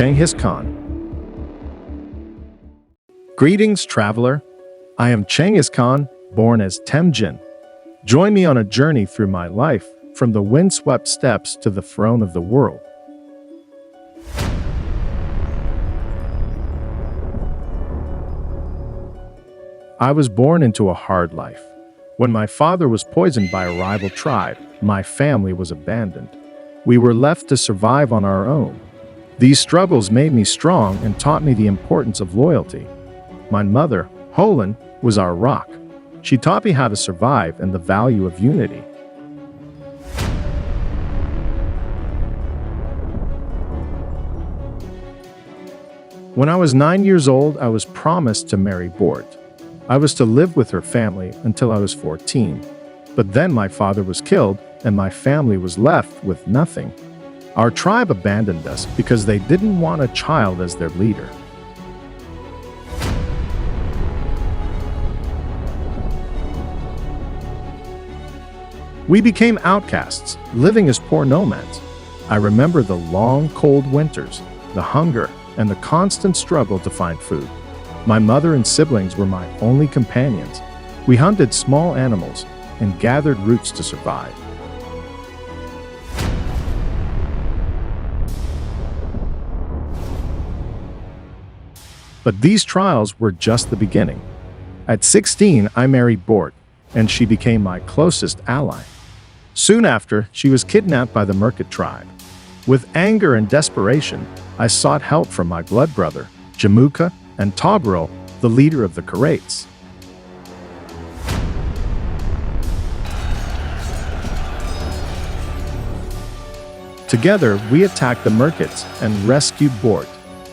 Genghis Khan. Greetings, traveler. I am Genghis Khan, born as Temujin. Join me on a journey through my life, from the windswept steppes to the throne of the world. I was born into a hard life. When my father was poisoned by a rival tribe, my family was abandoned. We were left to survive on our own. These struggles made me strong and taught me the importance of loyalty. My mother, Holland, was our rock. She taught me how to survive and the value of unity. When I was 9 years old, I was promised to marry Bort. I was to live with her family until I was 14. But then my father was killed, and my family was left with nothing. Our tribe abandoned us because they didn't want a child as their leader. We became outcasts, living as poor nomads. I remember the long, cold winters, the hunger, and the constant struggle to find food. My mother and siblings were my only companions. We hunted small animals and gathered roots to survive. But these trials were just the beginning. At 16, I married Bort, and she became my closest ally. Soon after, she was kidnapped by the Merkit tribe. With anger and desperation, I sought help from my blood brother, Jamuka, and Togrul, the leader of the Conquests. Together, we attacked the Merkits and rescued Bort.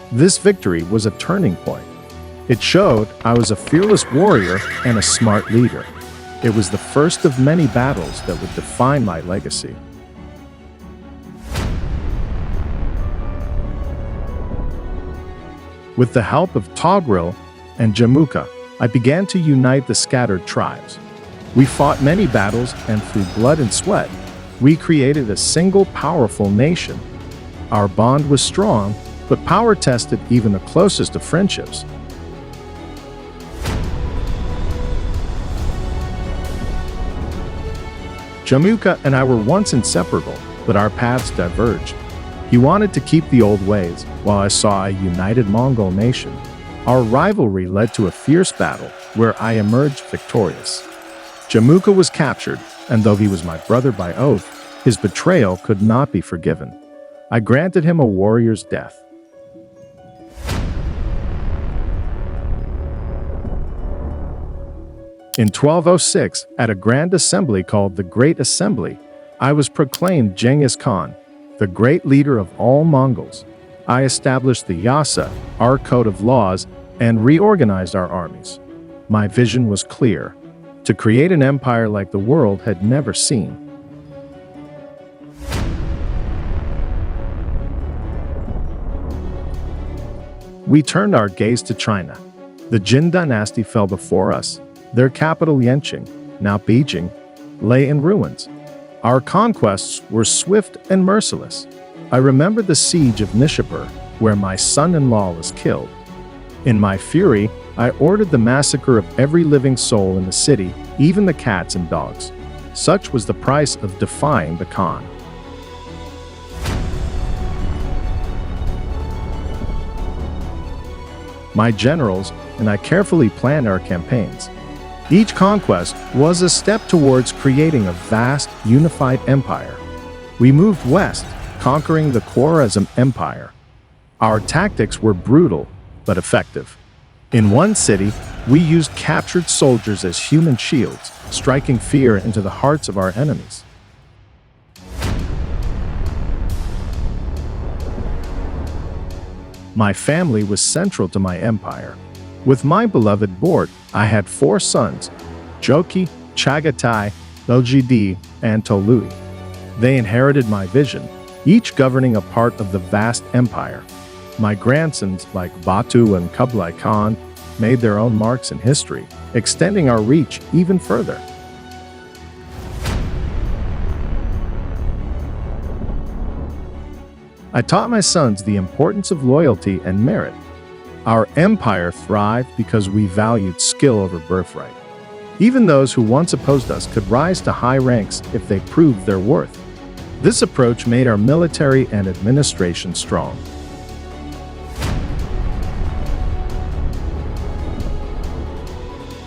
This victory was a turning point. It showed I was a fearless warrior and a smart leader. It was the first of many battles that would define my legacy. With the help of Togrul and Jamuka, I began to unite the scattered tribes. We fought many battles, and through blood and sweat, we created a single powerful nation. Our bond was strong, but power tested even the closest of friendships. Jamuka and I were once inseparable, but our paths diverged. He wanted to keep the old ways, while I saw a united Mongol nation. Our rivalry led to a fierce battle, where I emerged victorious. Jamuka was captured, and though he was my brother by oath, his betrayal could not be forgiven. I granted him a warrior's death. In 1206, at a grand assembly called the Great Assembly, I was proclaimed Genghis Khan, the great leader of all Mongols. I established the Yasa, our code of laws, and reorganized our armies. My vision was clear: to create an empire like the world had never seen. We turned our gaze to China. The Jin dynasty fell before us. Their capital, Yanqing, now Beijing, lay in ruins. Our conquests were swift and merciless. I remember the siege of Nishapur, where my son-in-law was killed. In my fury, I ordered the massacre of every living soul in the city, even the cats and dogs. Such was the price of defying the Khan. My generals and I carefully planned our campaigns. Each conquest was a step towards creating a vast, unified empire. We moved west, conquering the Khwarezm Empire. Our tactics were brutal, but effective. In one city, we used captured soldiers as human shields, striking fear into the hearts of our enemies. My family was central to my empire. With my beloved Bort, I had 4 sons: Joki, Chagatai, Lgd, and Tolui. They inherited my vision, each governing a part of the vast empire. My grandsons, like Batu and Kublai Khan, made their own marks in history, extending our reach even further. I taught my sons the importance of loyalty and merit. Our empire thrived because we valued skill over birthright. Even those who once opposed us could rise to high ranks if they proved their worth. This approach made our military and administration strong.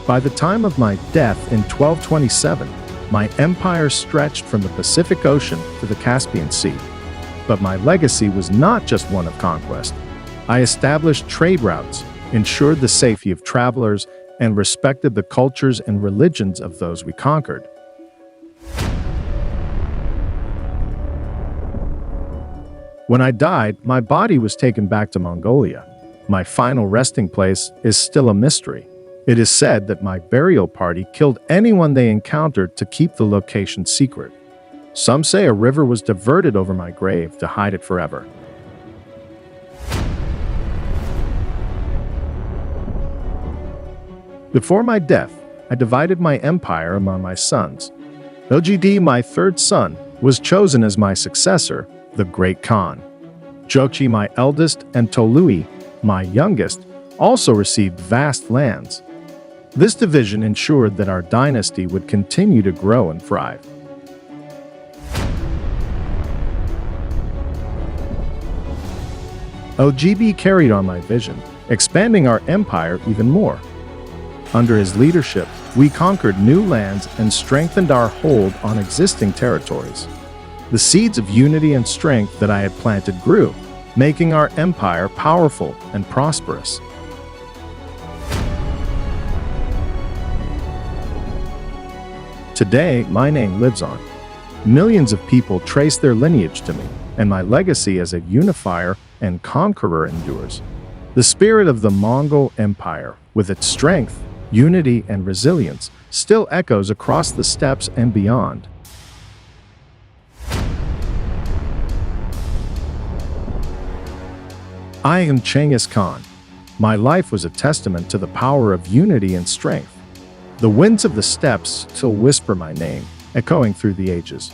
By the time of my death in 1227, my empire stretched from the Pacific Ocean to the Caspian Sea. But my legacy was not just one of conquest. I established trade routes, ensured the safety of travelers, and respected the cultures and religions of those we conquered. When I died, my body was taken back to Mongolia. My final resting place is still a mystery. It is said that my burial party killed anyone they encountered to keep the location secret. Some say a river was diverted over my grave to hide it forever. Before my death, I divided my empire among my sons. Ogd, my third son, was chosen as my successor, the Great Khan. Jokchi, my eldest, and Tolui, my youngest, also received vast lands. This division ensured that our dynasty would continue to grow and thrive. Ogb carried on my vision, expanding our empire even more. Under his leadership, we conquered new lands and strengthened our hold on existing territories. The seeds of unity and strength that I had planted grew, making our empire powerful and prosperous. Today, my name lives on. Millions of people trace their lineage to me, and my legacy as a unifier and conqueror endures. The spirit of the Mongol Empire, with its strength, unity, and resilience, still echoes across the steppes and beyond. I am Genghis Khan. My life was a testament to the power of unity and strength. The winds of the steppes still whisper my name, echoing through the ages.